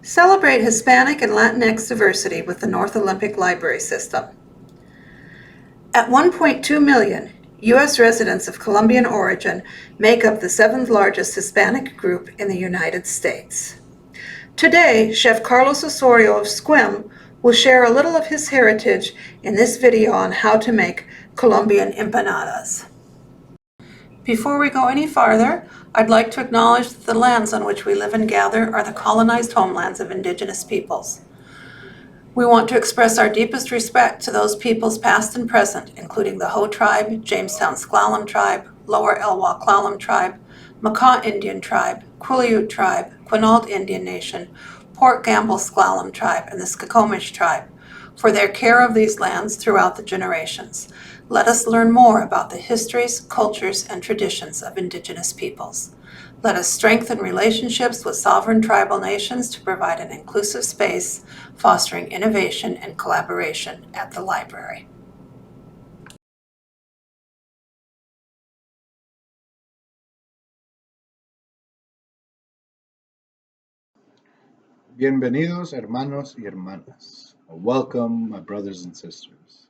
Celebrate Hispanic and Latinx diversity with the North Olympic Library System. At 1.2 million, U.S. residents of Colombian origin make up the seventh largest Hispanic group in the United States. Today, Chef Carlos Osorio de Sequim will share a little of his heritage in this video on how to make Colombian empanadas. Before we go any farther, I'd like to acknowledge that the lands on which we live and gather are the colonized homelands of indigenous peoples. We want to express our deepest respect to those peoples past and present, including the Ho tribe, Jamestown's Clallam tribe, Lower Elwha Clallam tribe, Makah Indian tribe, Quileute tribe, Quinault Indian Nation, Port Gamble's Clallam tribe, and the Skokomish tribe, for their care of these lands throughout the generations. Let us learn more about the histories, cultures, and traditions of indigenous peoples. Let us strengthen relationships with sovereign tribal nations to provide an inclusive space, fostering innovation and collaboration at the library. Bienvenidos, hermanos y hermanas. Welcome, my brothers and sisters.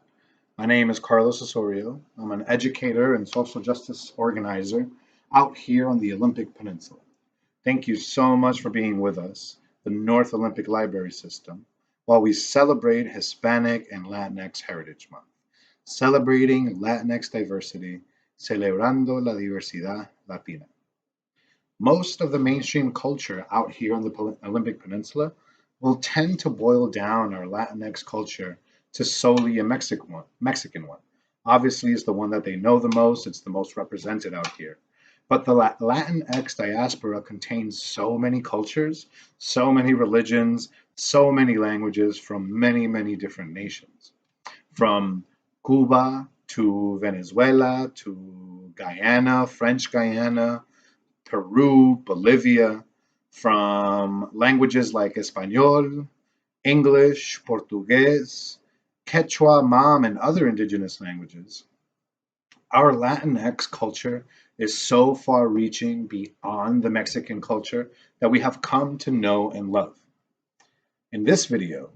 My name is Carlos Osorio. I'm an educator and social justice organizer out here on the Olympic Peninsula. Thank you so much for being with us, the North Olympic Library System, while we celebrate Hispanic and Latinx Heritage Month, celebrating Latinx diversity, celebrando la diversidad Latina. Most of the mainstream culture out here on the Olympic Peninsula will tend to boil down our Latinx culture to solely a Mexican one. Obviously, it's the one that they know the most. It's the most represented out here. But the Latinx diaspora contains so many cultures, so many religions, so many languages from many, many different nations. From Cuba to Venezuela to Guyana, French Guyana, Peru, Bolivia, from languages like Espanol, English, Portuguese, Quechua, Mam, and other indigenous languages. Our Latinx culture is so far reaching beyond the Mexican culture that we have come to know and love. In this video,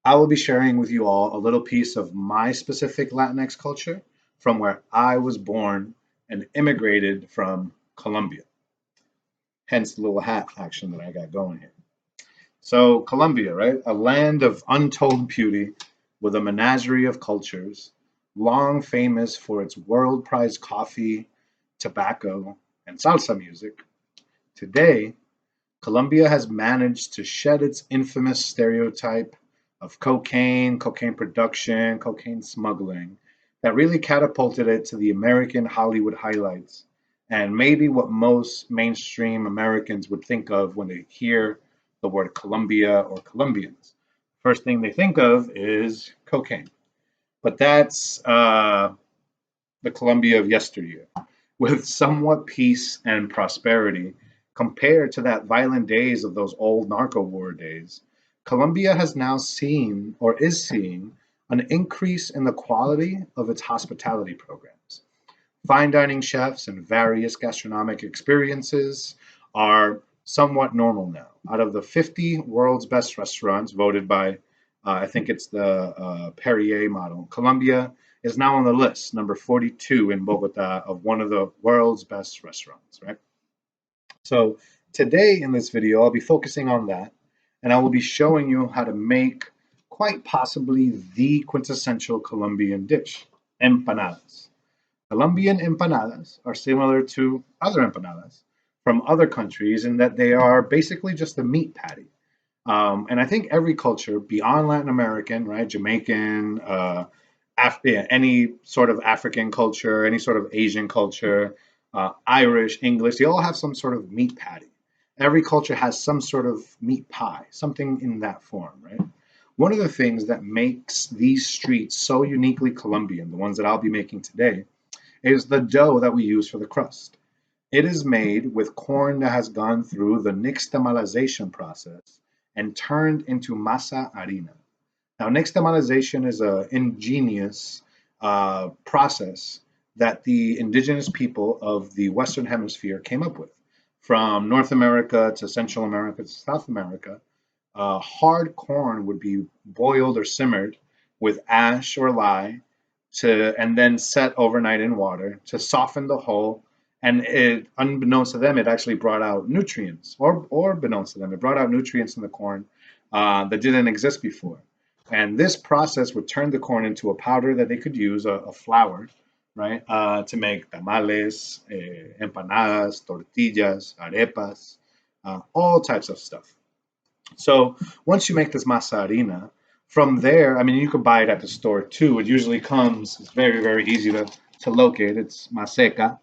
I will be sharing with you all a little piece of my specific Latinx culture from where I was born and immigrated from Colombia. Hence the little hat action that I got going here. So Colombia, right? A land of untold beauty with a menagerie of cultures, long famous for its world prize coffee, tobacco, and salsa music. Today, Colombia has managed to shed its infamous stereotype of cocaine production, cocaine smuggling, that really catapulted it to the American Hollywood highlights, and maybe what most mainstream Americans would think of when they hear the word Colombia or Colombians. First thing they think of is cocaine. But that's the Colombia of yesteryear, with somewhat peace and prosperity compared to that violent days of those old narco war days. Colombia has now seen, or is seeing, an increase in the quality of its hospitality programs. Fine dining chefs and various gastronomic experiences are somewhat normal now. Out of the 50 world's best restaurants voted by, I think it's the Perrier model, Colombia is now on the list, number 42 in Bogota, of one of the world's best restaurants, right? So today in this video, I'll be focusing on that, and I will be showing you how to make quite possibly the quintessential Colombian dish, empanadas. Colombian empanadas are similar to other empanadas from other countries in that they are basically just a meat patty. And I think every culture beyond Latin American, right, Jamaican, any sort of African culture, any sort of Asian culture, Irish, English, they all have some sort of meat patty. Every culture has some sort of meat pie, something in that form, right? One of the things that makes these streets so uniquely Colombian, the ones that I'll be making today, is the dough that we use for the crust. It is made with corn that has gone through the nixtamalization process and turned into masa harina. Now, nixtamalization is an ingenious process that the indigenous people of the Western Hemisphere came up with. From North America to Central America to South America, Hard corn would be boiled or simmered with ash or lye and then set overnight in water to soften the hull. And unbeknownst to them, it actually brought out nutrients, or beknownst to them, it brought out nutrients in the corn that didn't exist before. And this process would turn the corn into a powder that they could use, a flour, right, to make tamales, empanadas, tortillas, arepas, all types of stuff. So once you make this masa harina, from there, I mean, you could buy it at the store too. It usually comes, it's very, very easy to locate. It's maseca.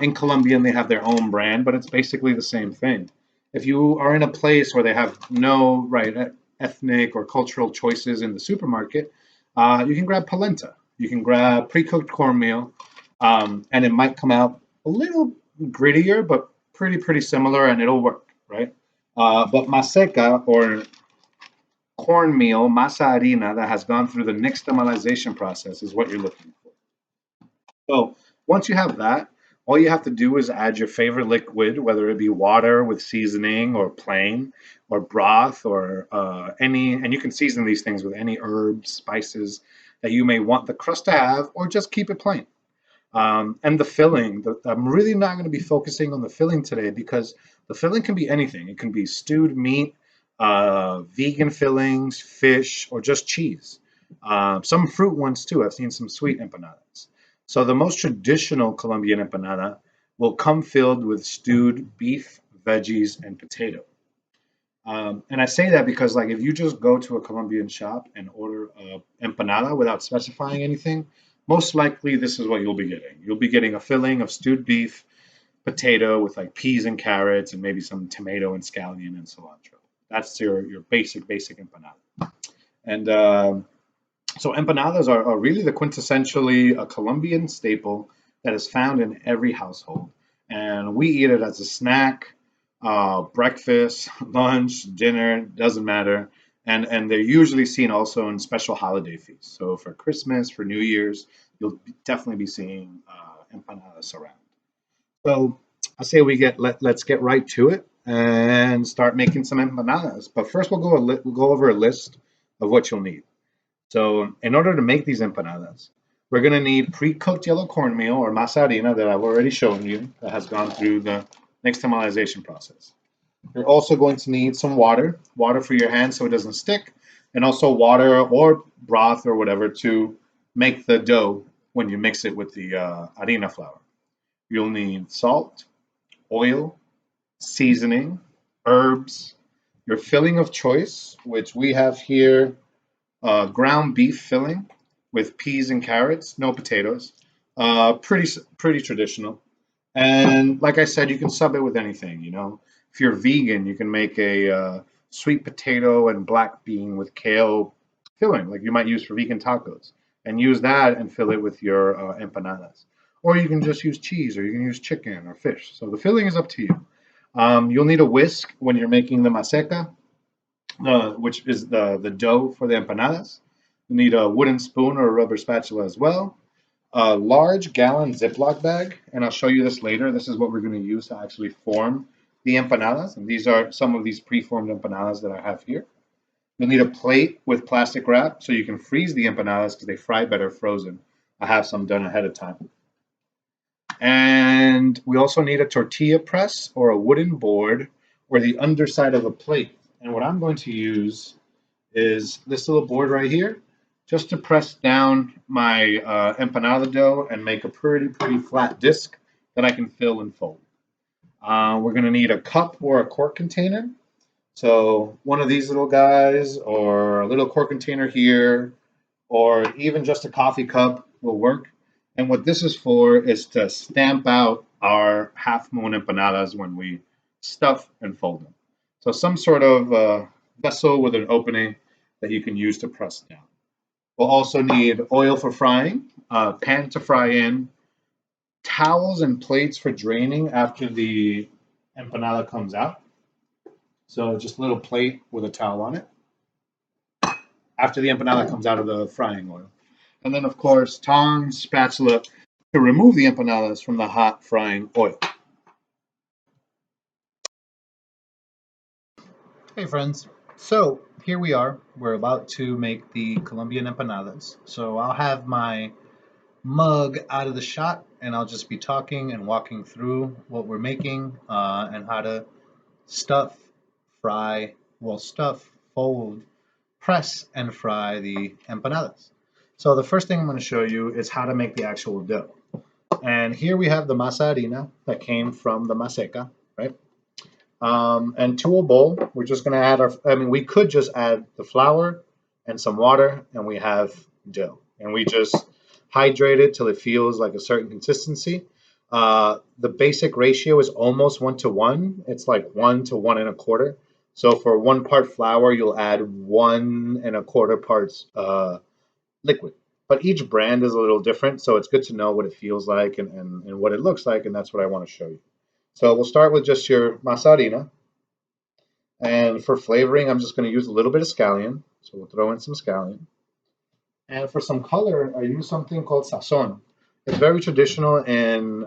In Colombian, they have their own brand, but it's basically the same thing. If you are in a place where they have no ethnic or cultural choices in the supermarket, you can grab polenta. You can grab pre-cooked cornmeal, and it might come out a little grittier, but pretty similar, and it'll work, right? But maseca, or cornmeal, masa harina, that has gone through the nixtamalization process is what you're looking for. So once you have that, all you have to do is add your favorite liquid, whether it be water with seasoning or plain or broth or and you can season these things with any herbs, spices that you may want the crust to have, or just keep it plain. And the filling, I'm really not going to be focusing on the filling today because the filling can be anything. It can be stewed meat, vegan fillings, fish, or just cheese. Some fruit ones too. I've seen some sweet empanadas. So the most traditional Colombian empanada will come filled with stewed beef, veggies, and potato. And I say that because, like, if you just go to a Colombian shop and order a empanada without specifying anything, most likely this is what you'll be getting. You'll be getting a filling of stewed beef, potato with like peas and carrots, and maybe some tomato and scallion and cilantro. That's your basic empanada. And so empanadas are really the quintessentially a Colombian staple that is found in every household. And we eat it as a snack, breakfast, lunch, dinner, doesn't matter. And they're usually seen also in special holiday feasts. So for Christmas, for New Year's, you'll definitely be seeing empanadas around. So I say let's get right to it and start making some empanadas. But first, we'll go over a list of what you'll need. So in order to make these empanadas, we're going to need pre-cooked yellow cornmeal or masa harina that I've already shown you that has gone through the nixtamalization process. You're also going to need some water for your hands so it doesn't stick, and also water or broth or whatever to make the dough when you mix it with the harina flour. You'll need salt, oil, seasoning, herbs, your filling of choice, which we have here ground beef filling with peas and carrots, no potatoes. Pretty traditional. And like I said, you can sub it with anything. You know, if you're vegan, you can make a sweet potato and black bean with kale filling, like you might use for vegan tacos, and use that and fill it with your empanadas. Or you can just use cheese, or you can use chicken or fish. So the filling is up to you. You'll need a whisk when you're making the maseca, which is the dough for the empanadas. You need a wooden spoon or a rubber spatula as well. A large gallon Ziploc bag, and I'll show you this later. This is what we're going to use to actually form the empanadas, and these are some of these pre-formed empanadas that I have here. You'll need a plate with plastic wrap so you can freeze the empanadas because they fry better frozen. I have some done ahead of time. And we also need a tortilla press or a wooden board or the underside of a plate. And what I'm going to use is this little board right here, just to press down my empanada dough and make a pretty flat disc that I can fill and fold. We're going to need a cup or a quart container. So one of these little guys, or a little quart container here, or even just a coffee cup will work. And what this is for is to stamp out our half moon empanadas when we stuff and fold them. So some sort of vessel with an opening that you can use to press down. We'll also need oil for frying, a pan to fry in, towels and plates for draining after the empanada comes out. So just a little plate with a towel on it after the empanada comes out of the frying oil. And then, of course, tongs, spatula to remove the empanadas from the hot frying oil. Hey friends, So here we are. We're about to make the Colombian empanadas. So I'll have my mug out of the shot and I'll just be talking and walking through what we're making and how to stuff, fry, well, stuff, fold, press, and fry the empanadas. So the first thing I'm going to show you is how to make the actual dough. And here we have the masa harina that came from the maseca, right? And to a bowl, we're just going to add we could just add the flour and some water and we have dough. And we just hydrate it till it feels like a certain consistency. The basic ratio is almost 1-to-1. It's like 1 to 1 1/4. So for 1 part flour, you'll add 1 1/4 parts liquid. But each brand is a little different, so it's good to know what it feels like and what it looks like, and that's what I want to show you. So we'll start with just your masa harina. And for flavoring, I'm just going to use a little bit of scallion. So we'll throw in some scallion. And for some color, I use something called sazon. It's very traditional in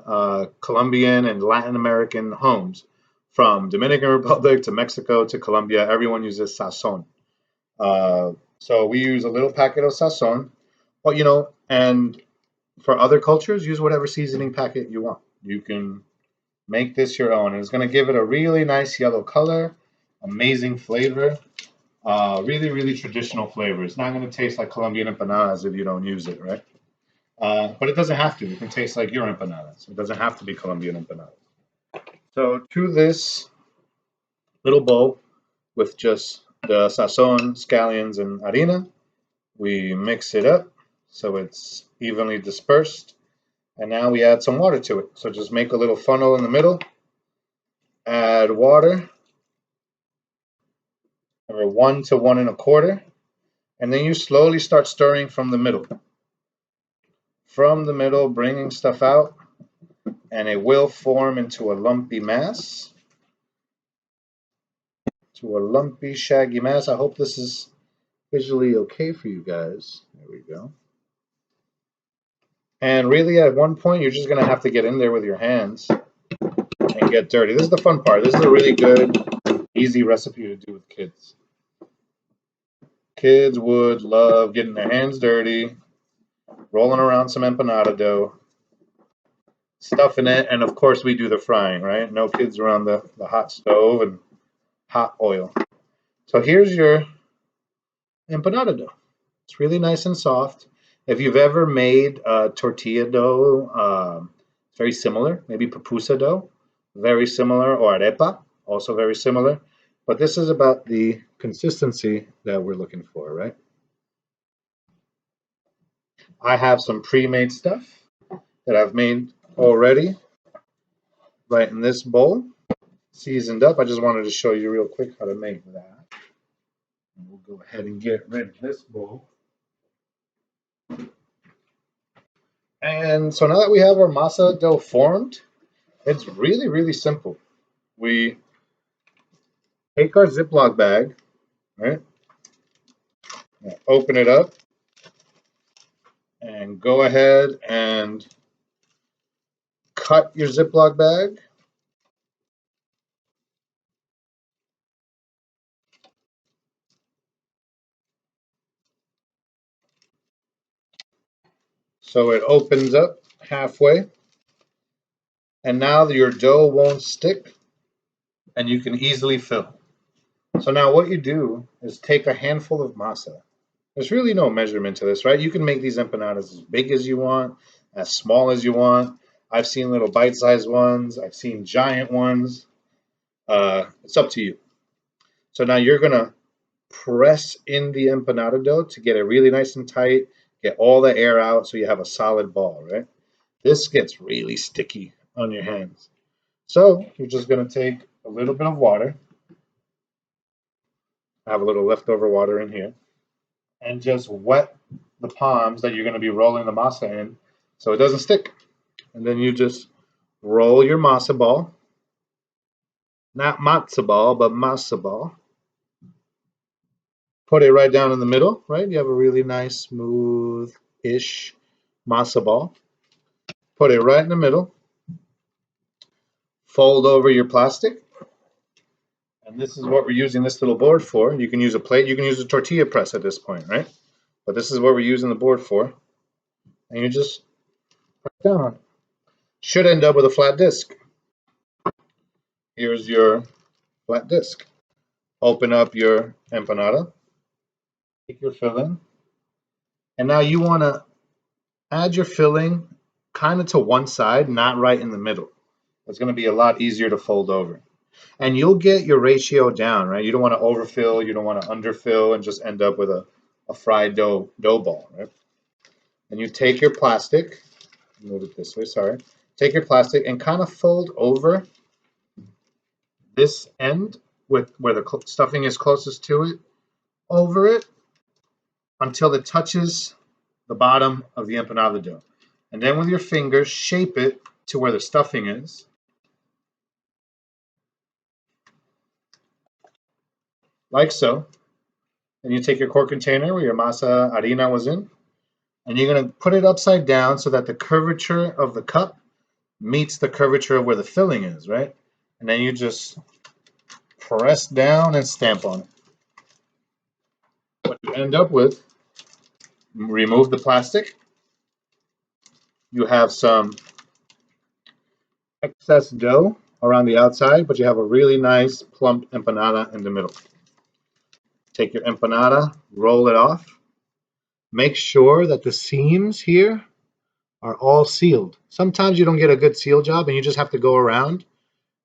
Colombian and Latin American homes. From Dominican Republic to Mexico to Colombia, everyone uses sazon. So we use a little packet of sazon. But, and for other cultures, use whatever seasoning packet you want. You can make this your own. And it's going to give it a really nice yellow color, amazing flavor, really, really traditional flavor. It's not going to taste like Colombian empanadas if you don't use it, right? But it doesn't have to. It can taste like your empanadas. It doesn't have to be Colombian empanadas. So to this little bowl with just the sazon, scallions, and harina, we mix it up so it's evenly dispersed. And now we add some water to it. So just make a little funnel in the middle, add water, or 1 to 1 1/4, and then you slowly start stirring from the middle. From the middle, bringing stuff out, and it will form into a lumpy mass, to a lumpy, shaggy mass. I hope this is visually okay for you guys. There we go. And really, at one point, you're just going to have to get in there with your hands and get dirty. This is the fun part. This is a really good, easy recipe to do with kids. Kids would love getting their hands dirty, rolling around some empanada dough, stuffing it, and of course we do the frying, right? No kids around the hot stove and hot oil. So here's your empanada dough. It's really nice and soft. If you've ever made tortilla dough, it's very similar. Maybe pupusa dough, very similar, or arepa, also very similar. But this is about the consistency that we're looking for, right? I have some pre-made stuff that I've made already right in this bowl, seasoned up. I just wanted to show you real quick how to make that. And we'll go ahead and get rid of this bowl. And so now that we have our masa dough formed, it's really, really simple. We take our Ziploc bag, right? Open it up and go ahead and cut your Ziploc bag. So it opens up halfway. And now your dough won't stick and you can easily fill. So now what you do is take a handful of masa. There's really no measurement to this, right? You can make these empanadas as big as you want, as small as you want. I've seen little bite-sized ones. I've seen giant ones. It's up to you. So now you're going to press in the empanada dough to get it really nice and tight, get all the air out so you have a solid ball, right? This gets really sticky on your hands. So you're just going to take a little bit of water. I have a little leftover water in here. And just wet the palms that you're going to be rolling the masa in so it doesn't stick. And then you just roll your masa ball. Not matzo ball, but masa ball. Put it right down in the middle, right? You have a really nice, smooth-ish masa ball. Put it right in the middle. Fold over your plastic. And this is what we're using this little board for. You can use a plate, you can use a tortilla press at this point, right? But this is what we're using the board for. And you just press down on it. Should end up with a flat disc. Here's your flat disc. Open up your empanada, take your filling, and now you want to add your filling kind of to one side, not right in the middle. It's going to be a lot easier to fold over. And you'll get your ratio down, right? You don't want to overfill, you don't want to underfill, and just end up with a fried dough ball, right? And you take your plastic, move it this way, sorry. Take your plastic and kind of fold over this end with where the stuffing is closest to it, over it until it touches the bottom of the empanada dough. And then with your fingers, shape it to where the stuffing is. Like so. And you take your quart container where your masa harina was in, and you're going to put it upside down so that the curvature of the cup meets the curvature of where the filling is, right? And then you just press down and stamp on it. What you end up with, remove the plastic. You have some excess dough around the outside, but you have a really nice plump empanada in the middle. Take your empanada, roll it off. Make sure that the seams here are all sealed. Sometimes you don't get a good seal job and you just have to go around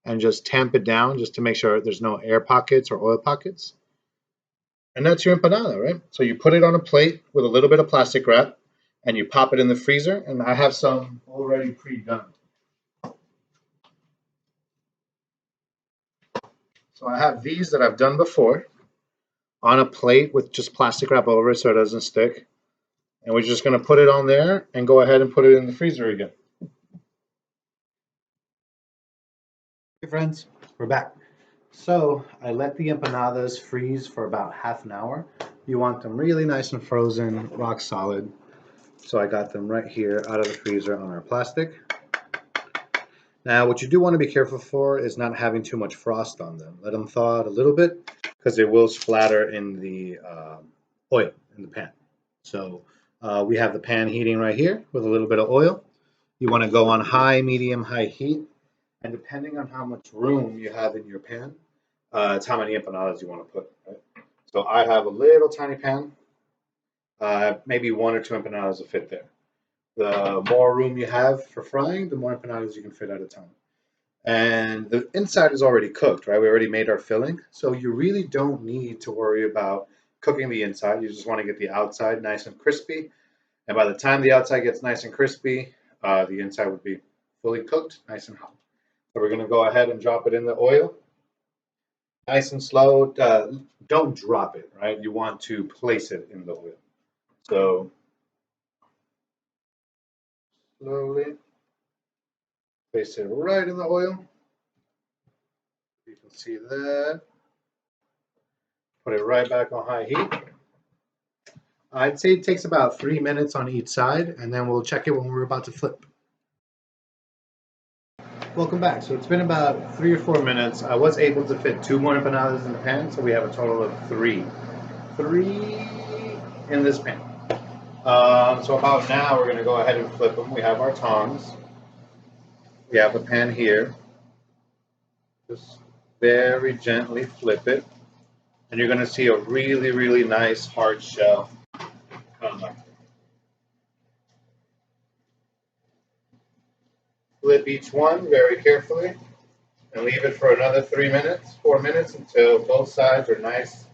and just tamp it down just to make sure there's no air pockets or oil pockets. And that's your empanada, right? So you put it on a plate with a little bit of plastic wrap and you pop it in the freezer. And I have some already pre-done. So I have these that I've done before on a plate with just plastic wrap over it so it doesn't stick. And we're just going to put it on there and go ahead and put it in the freezer again. Hey friends, we're back. So I let the empanadas freeze for about half an hour. You want them really nice and frozen, rock solid. So I got them right here out of the freezer on our plastic. Now what you do want to be careful for is not having too much frost on them. Let them thaw out a little bit because they will splatter in the oil in the pan. So we have the pan heating right here with a little bit of oil. You want to go on high, medium, high heat. And depending on how much room you have in your pan, it's how many empanadas you want to put. Right? So I have a little tiny pan. Maybe 1 or 2 empanadas will fit there. The more room you have for frying, the more empanadas you can fit at a time. And the inside is already cooked, right? We already made our filling. So you really don't need to worry about cooking the inside. You just want to get the outside nice and crispy. And by the time the outside gets nice and crispy, the inside would be fully cooked, nice and hot. So we're going to go ahead and drop it in the oil. Nice and slow. Don't drop it, right? You want to place it in the oil. So slowly place it right in the oil. You can see that. Put it right back on high heat. I'd say it takes about 3 minutes on each side, and then we'll check it when we're about to flip. Welcome back. So it's been about 3 or 4 minutes. I was able to fit 2 more empanadas in the pan, so we have a total of 3. 3 in this pan. So about now we're going to go ahead and flip them. We have our tongs. We have the pan here. Just very gently flip it. And you're going to see a really, really nice hard shell come up. Flip each one very carefully and leave it for another 3 minutes, 4 minutes until both sides are nice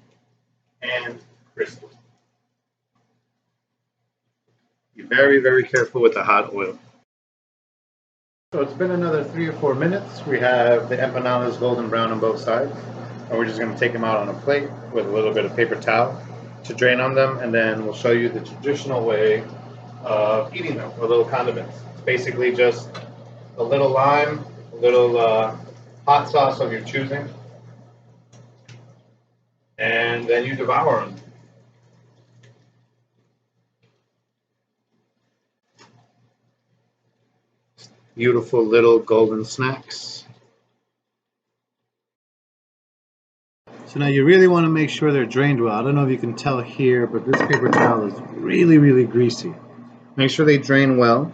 and crispy. Be very, very careful with the hot oil. So it's been another 3 or 4 minutes. We have the empanadas golden brown on both sides. And we're just going to take them out on a plate with a little bit of paper towel to drain on them. And then we'll show you the traditional way of eating them with little condiments. It's basically just a little lime, a little hot sauce of your choosing. And then you devour them. Beautiful little golden snacks. So now you really want to make sure they're drained well. I don't know if you can tell here, but this paper towel is really, really greasy. Make sure they drain well.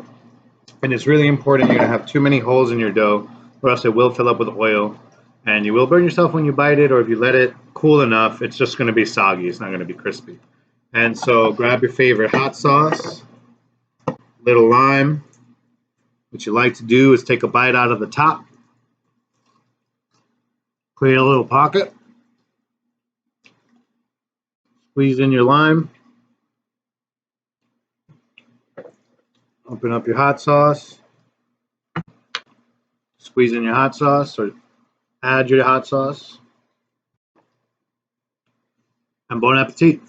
And it's really important you don't have too many holes in your dough, or else it will fill up with oil. And you will burn yourself when you bite it, or if you let it cool enough, it's just going to be soggy. It's not going to be crispy. And so grab your favorite hot sauce, little lime. What you like to do is take a bite out of the top, create a little pocket, squeeze in your lime, open up your hot sauce, squeeze in your hot sauce, or add your hot sauce, and bon appetit.